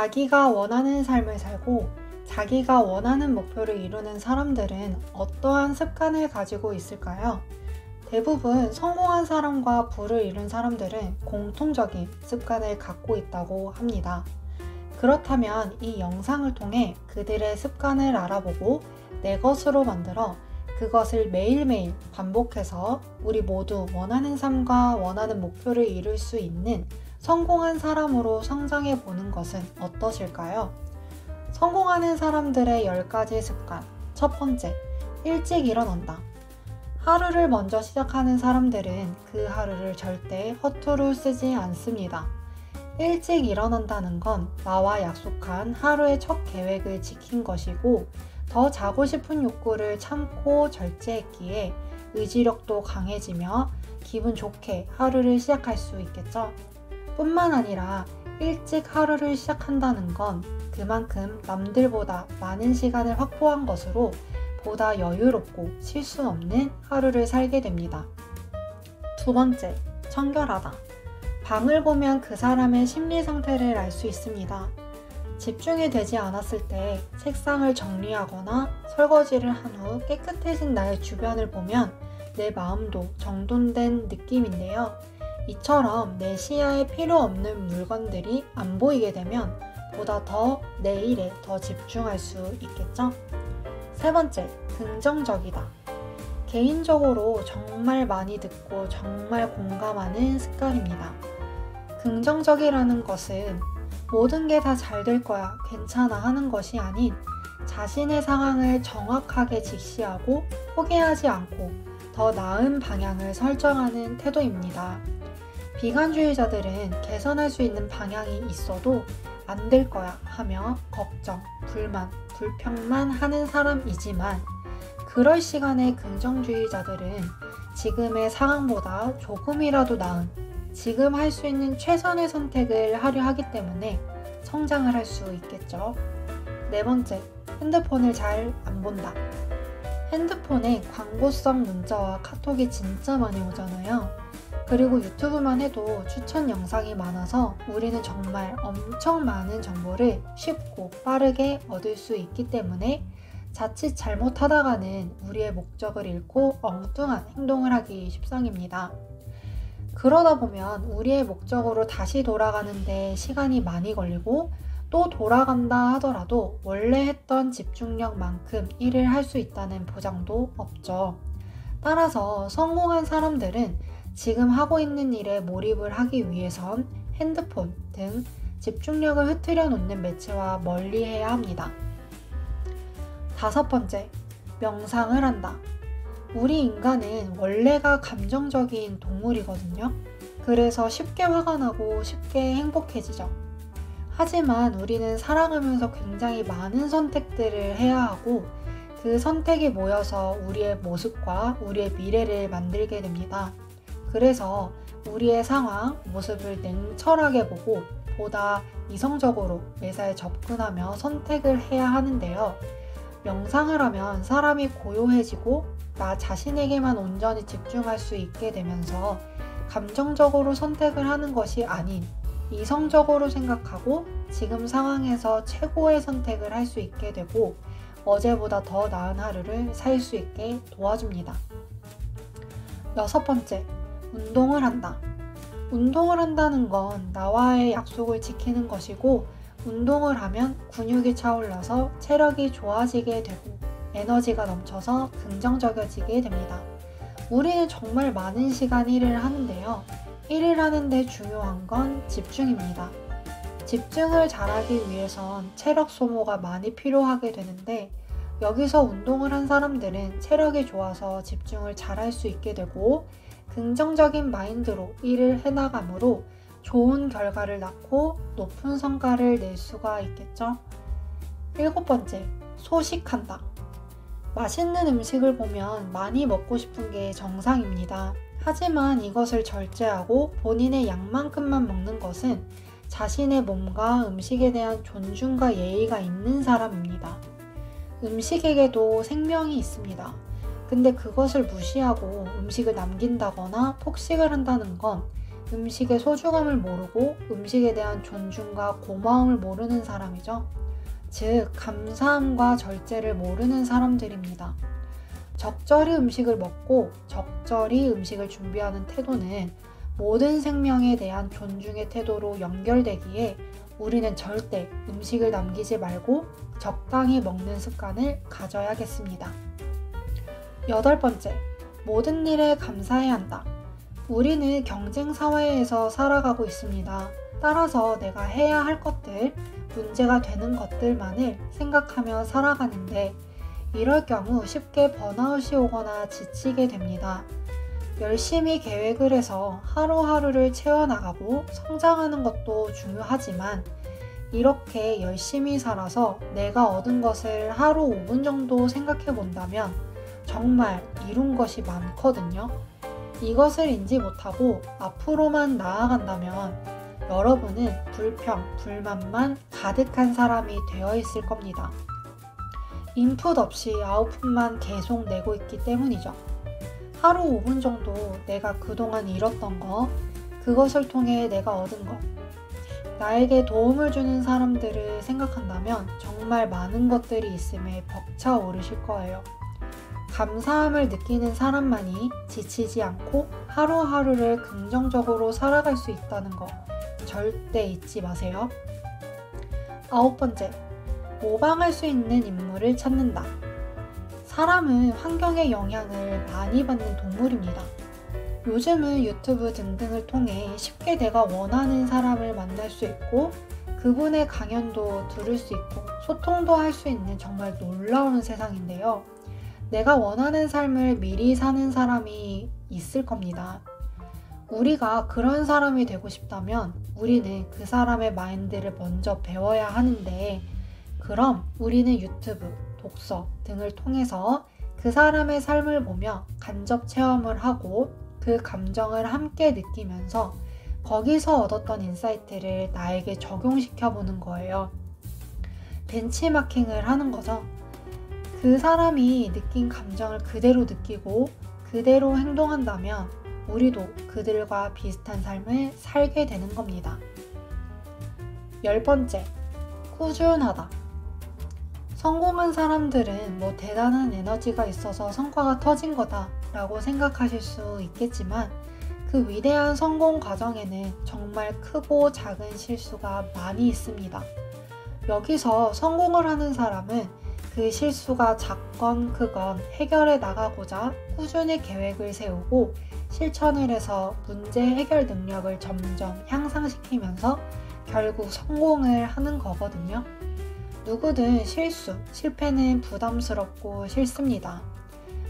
자기가 원하는 삶을 살고 자기가 원하는 목표를 이루는 사람들은 어떠한 습관을 가지고 있을까요? 대부분 성공한 사람과 부를 이룬 사람들은 공통적인 습관을 갖고 있다고 합니다. 그렇다면 이 영상을 통해 그들의 습관을 알아보고 내 것으로 만들어 그것을 매일매일 반복해서 우리 모두 원하는 삶과 원하는 목표를 이룰 수 있는 성공한 사람으로 성장해 보는 것은 어떠실까요? 성공하는 사람들의 10가지 습관. 첫 번째, 일찍 일어난다. 하루를 먼저 시작하는 사람들은 그 하루를 절대 허투루 쓰지 않습니다. 일찍 일어난다는 건 나와 약속한 하루의 첫 계획을 지킨 것이고, 더 자고 싶은 욕구를 참고 절제했기에 의지력도 강해지며 기분 좋게 하루를 시작할 수 있겠죠. 뿐만 아니라 일찍 하루를 시작한다는 건 그만큼 남들보다 많은 시간을 확보한 것으로 보다 여유롭고 실수 없는 하루를 살게 됩니다. 두 번째, 청결하다. 방을 보면 그 사람의 심리 상태를 알 수 있습니다. 집중이 되지 않았을 때 책상을 정리하거나 설거지를 한 후 깨끗해진 나의 주변을 보면 내 마음도 정돈된 느낌인데요. 이처럼 내 시야에 필요 없는 물건들이 안 보이게 되면 보다 더 내 일에 더 집중할 수 있겠죠? 세 번째, 긍정적이다. 개인적으로 정말 많이 듣고 정말 공감하는 습관입니다. 긍정적이라는 것은 모든 게 다 잘 될 거야, 괜찮아 하는 것이 아닌 자신의 상황을 정확하게 직시하고 포기하지 않고 더 나은 방향을 설정하는 태도입니다. 비관주의자들은 개선할 수 있는 방향이 있어도 안 될 거야 하며 걱정, 불만, 불평만 하는 사람이지만 그럴 시간에 긍정주의자들은 지금의 상황보다 조금이라도 나은 지금 할 수 있는 최선의 선택을 하려 하기 때문에 성장을 할 수 있겠죠. 네 번째, 핸드폰을 잘 안 본다. 핸드폰에 광고성 문자와 카톡이 진짜 많이 오잖아요. 그리고 유튜브만 해도 추천 영상이 많아서 우리는 정말 엄청 많은 정보를 쉽고 빠르게 얻을 수 있기 때문에 자칫 잘못하다가는 우리의 목적을 잃고 엉뚱한 행동을 하기 십상입니다. 그러다 보면 우리의 목적으로 다시 돌아가는데 시간이 많이 걸리고 또 돌아간다 하더라도 원래 했던 집중력만큼 일을 할 수 있다는 보장도 없죠. 따라서 성공한 사람들은 지금 하고 있는 일에 몰입을 하기 위해선 핸드폰 등 집중력을 흐트려 놓는 매체와 멀리해야 합니다. 다섯 번째, 명상을 한다. 우리 인간은 원래가 감정적인 동물이거든요. 그래서 쉽게 화가 나고 쉽게 행복해지죠. 하지만 우리는 살아가면서 굉장히 많은 선택들을 해야 하고 그 선택이 모여서 우리의 모습과 우리의 미래를 만들게 됩니다. 그래서 우리의 상황, 모습을 냉철하게 보고 보다 이성적으로 매사에 접근하며 선택을 해야 하는데요. 명상을 하면 사람이 고요해지고 나 자신에게만 온전히 집중할 수 있게 되면서 감정적으로 선택을 하는 것이 아닌 이성적으로 생각하고 지금 상황에서 최고의 선택을 할 수 있게 되고 어제보다 더 나은 하루를 살 수 있게 도와줍니다. 여섯 번째, 운동을 한다. 운동을 한다는 건 나와의 약속을 지키는 것이고 운동을 하면 근육이 차올라서 체력이 좋아지게 되고 에너지가 넘쳐서 긍정적이어지게 됩니다. 우리는 정말 많은 시간 일을 하는데요. 일을 하는데 중요한 건 집중입니다. 집중을 잘하기 위해선 체력 소모가 많이 필요하게 되는데 여기서 운동을 한 사람들은 체력이 좋아서 집중을 잘할 수 있게 되고 긍정적인 마인드로 일을 해나가므로 좋은 결과를 낳고 높은 성과를 낼 수가 있겠죠. 일곱 번째, 소식한다. 맛있는 음식을 보면 많이 먹고 싶은 게 정상입니다. 하지만 이것을 절제하고 본인의 양만큼만 먹는 것은 자신의 몸과 음식에 대한 존중과 예의가 있는 사람입니다. 음식에게도 생명이 있습니다. 근데 그것을 무시하고 음식을 남긴다거나 폭식을 한다는 건 음식의 소중함을 모르고 음식에 대한 존중과 고마움을 모르는 사람이죠. 즉, 감사함과 절제를 모르는 사람들입니다. 적절히 음식을 먹고 적절히 음식을 준비하는 태도는 모든 생명에 대한 존중의 태도로 연결되기에 우리는 절대 음식을 남기지 말고 적당히 먹는 습관을 가져야겠습니다. 8번째, 모든 일에 감사해야 한다. 우리는 경쟁 사회에서 살아가고 있습니다. 따라서 내가 해야 할 것들, 문제가 되는 것들만을 생각하며 살아가는데 이럴 경우 쉽게 번아웃이 오거나 지치게 됩니다. 열심히 계획을 해서 하루하루를 채워나가고 성장하는 것도 중요하지만 이렇게 열심히 살아서 내가 얻은 것을 하루 5분 정도 생각해 본다면 정말 이룬 것이 많거든요. 이것을 인지 못하고 앞으로만 나아간다면 여러분은 불평, 불만만 가득한 사람이 되어 있을 겁니다. 인풋 없이 아웃풋만 계속 내고 있기 때문이죠. 하루 5분 정도 내가 그동안 잃었던 거, 그것을 통해 내가 얻은 것, 나에게 도움을 주는 사람들을 생각한다면 정말 많은 것들이 있음에 벅차오르실 거예요. 감사함을 느끼는 사람만이 지치지 않고 하루하루를 긍정적으로 살아갈 수 있다는 거 절대 잊지 마세요. 9번째, 모방할 수 있는 인물을 찾는다. 사람은 환경의 영향을 많이 받는 동물입니다. 요즘은 유튜브 등등을 통해 쉽게 내가 원하는 사람을 만날 수 있고 그분의 강연도 들을 수 있고 소통도 할 수 있는 정말 놀라운 세상인데요. 내가 원하는 삶을 미리 사는 사람이 있을 겁니다. 우리가 그런 사람이 되고 싶다면 우리는 그 사람의 마인드를 먼저 배워야 하는데 그럼 우리는 유튜브, 독서 등을 통해서 그 사람의 삶을 보며 간접 체험을 하고 그 감정을 함께 느끼면서 거기서 얻었던 인사이트를 나에게 적용시켜 보는 거예요. 벤치마킹을 하는 거죠. 그 사람이 느낀 감정을 그대로 느끼고 그대로 행동한다면 우리도 그들과 비슷한 삶을 살게 되는 겁니다. 10번째, 꾸준하다. 성공한 사람들은 뭐 대단한 에너지가 있어서 성과가 터진 거다 라고 생각하실 수 있겠지만 그 위대한 성공 과정에는 정말 크고 작은 실수가 많이 있습니다. 여기서 성공을 하는 사람은 그 실수가 작건 크건 해결해 나가고자 꾸준히 계획을 세우고 실천을 해서 문제 해결 능력을 점점 향상시키면서 결국 성공을 하는 거거든요. 누구든 실패는 부담스럽고 싫습니다.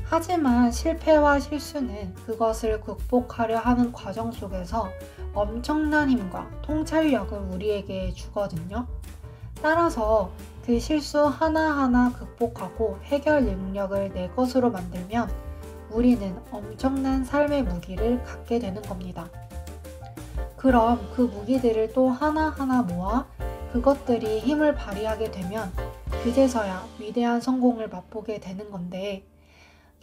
하지만 실패와 실수는 그것을 극복하려 하는 과정 속에서 엄청난 힘과 통찰력을 우리에게 주거든요. 따라서 그 실수 하나하나 극복하고 해결 능력을 내 것으로 만들면 우리는 엄청난 삶의 무기를 갖게 되는 겁니다. 그럼 그 무기들을 또 하나하나 모아 그것들이 힘을 발휘하게 되면 그제서야 위대한 성공을 맛보게 되는 건데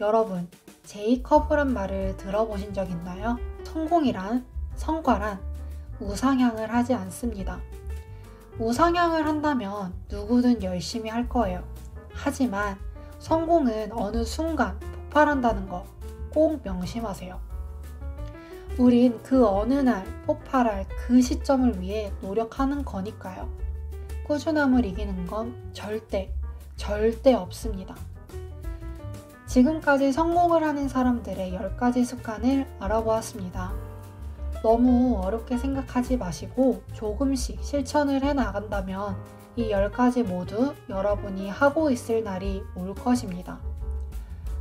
여러분, 제이커브란 말을 들어보신 적 있나요? 성공이란, 성과란 우상향을 하지 않습니다. 우상향을 한다면 누구든 열심히 할 거예요. 하지만 성공은 어느 순간 폭발한다는 거 꼭 명심하세요. 우린 그 어느 날 폭발할 그 시점을 위해 노력하는 거니까요. 꾸준함을 이기는 건 절대 없습니다. 지금까지 성공을 하는 사람들의 10가지 습관을 알아보았습니다. 너무 어렵게 생각하지 마시고 조금씩 실천을 해 나간다면 이 10가지 모두 여러분이 하고 있을 날이 올 것입니다.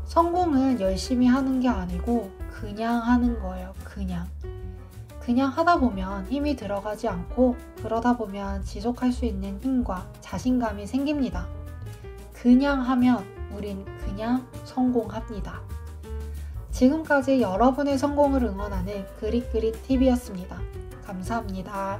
성공은 열심히 하는 게 아니고 그냥 하는 거예요. 그냥 하다 보면 힘이 들어가지 않고 그러다 보면 지속할 수 있는 힘과 자신감이 생깁니다. 그냥 하면 우린 그냥 성공합니다. 지금까지 여러분의 성공을 응원하는 그릿그릿TV였습니다. 감사합니다.